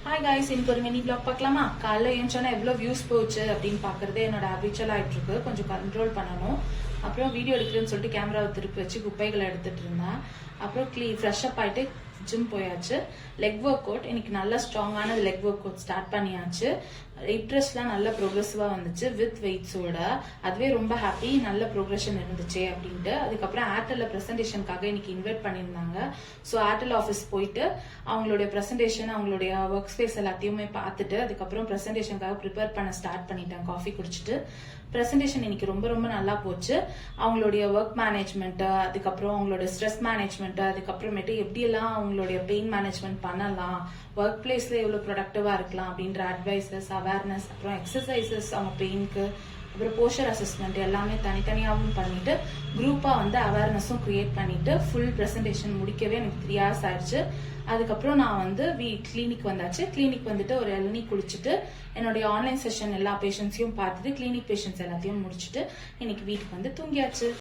Hi guys, இன்னைக்கு ஒரு mini black பார்க்கலாமா? காலைல ஏஞ்சோன்னா எவ்வளோ வியூஸ் போச்சு அப்படின்னு பார்க்குறது என்னோட ஆவரேஜாக ஆகிட்டு இருக்கு. கொஞ்சம் கண்ட்ரோல் பண்ணணும். அப்புறம் வீடியோ எடுக்கிறேன்னு சொல்லிட்டு கேமராவை திருப்பி வச்சு குப்பைகளை எடுத்துட்டு இருந்தேன். அப்புறம் ஃப்ரெஷ்அப் ஆகிட்டு ஜிம் போயாச்சு. லெக் ஒர்க் அவுட் இன்னைக்கு நல்லா ஸ்ட்ராங்கான லெக் ஒர்க் அவுட் ஸ்டார்ட் பண்ணியாச்சு. இன்ட்ரெஸ்ட்லாம் நல்ல ப்ரோக்ரெசிவாக வந்துச்சு வித் வெயிட்ஸோட. அதுவே ரொம்ப ஹாப்பி, நல்ல ப்ரோக்ரெஷன் இருந்துச்சு அப்படின்ட்டு. அதுக்கப்புறம் ஏர்டெல்ல ப்ரெசன்டேஷனுக்காக இன்னைக்கு இன்வைட் பண்ணியிருந்தாங்க. ஸோ ஏர்டெல் ஆஃபீஸ் போயிட்டு அவங்களுடைய ப்ரெசன்டேஷன், அவங்களுடைய ஒர்க் ஸ்பேஸ் எல்லாத்தையுமே பார்த்துட்டு அதுக்கப்புறம் ப்ரெசன்டேஷனுக்காக ப்ரிப்பேர் பண்ண ஸ்டார்ட் பண்ணிட்டேன் காஃபி குடிச்சிட்டு. ப்ரெசன்டேஷன் இன்னைக்கு ரொம்ப ரொம்ப நல்லா போச்சு. அவங்களுடைய ஒர்க் மேனேஜ்மெண்ட், அதுக்கப்புறம் அவங்களோட ஸ்ட்ரெஸ் மேனேஜ்மெண்ட், அதுக்கப்புறமேட்டு எப்படியெல்லாம் அவங்களுடைய பெயின் மேனேஜ்மெண்ட் பண்ணலாம், ஒர்க் பிளேஸ்ல எவ்வளவு ப்ரொடக்டிவா இருக்கலாம் அப்படின்ற அட்வைசஸ், அவேர்னஸ், அப்புறம் எக்ஸசைசஸ் அவங்க பெயினுக்கு, அப்புறம் போஸ்டர் அசஸ்மெண்ட் எல்லாமே தனித்தனியாகவும் பண்ணிட்டு குரூப்பா அவேர்னஸும் கிரியேட் பண்ணிட்டு ஃபுல் ப்ரெசன்டேஷன் முடிக்கவே எனக்கு 3 hours ஆயிடுச்சு. அதுக்கப்புறம் நான் கிளினிக் வந்தாச்சு. கிளினிக் வந்துட்டு ஒரு இளநீ குடிச்சிட்டு என்னுடைய ஆன்லைன் செஷன் எல்லா பேஷண்ட்ஸையும் பார்த்துட்டு கிளினிக் பேஷண்ட்ஸ் எல்லாத்தையும் முடிச்சுட்டு இன்னைக்கு வீட்டுக்கு தூங்கியாச்சு.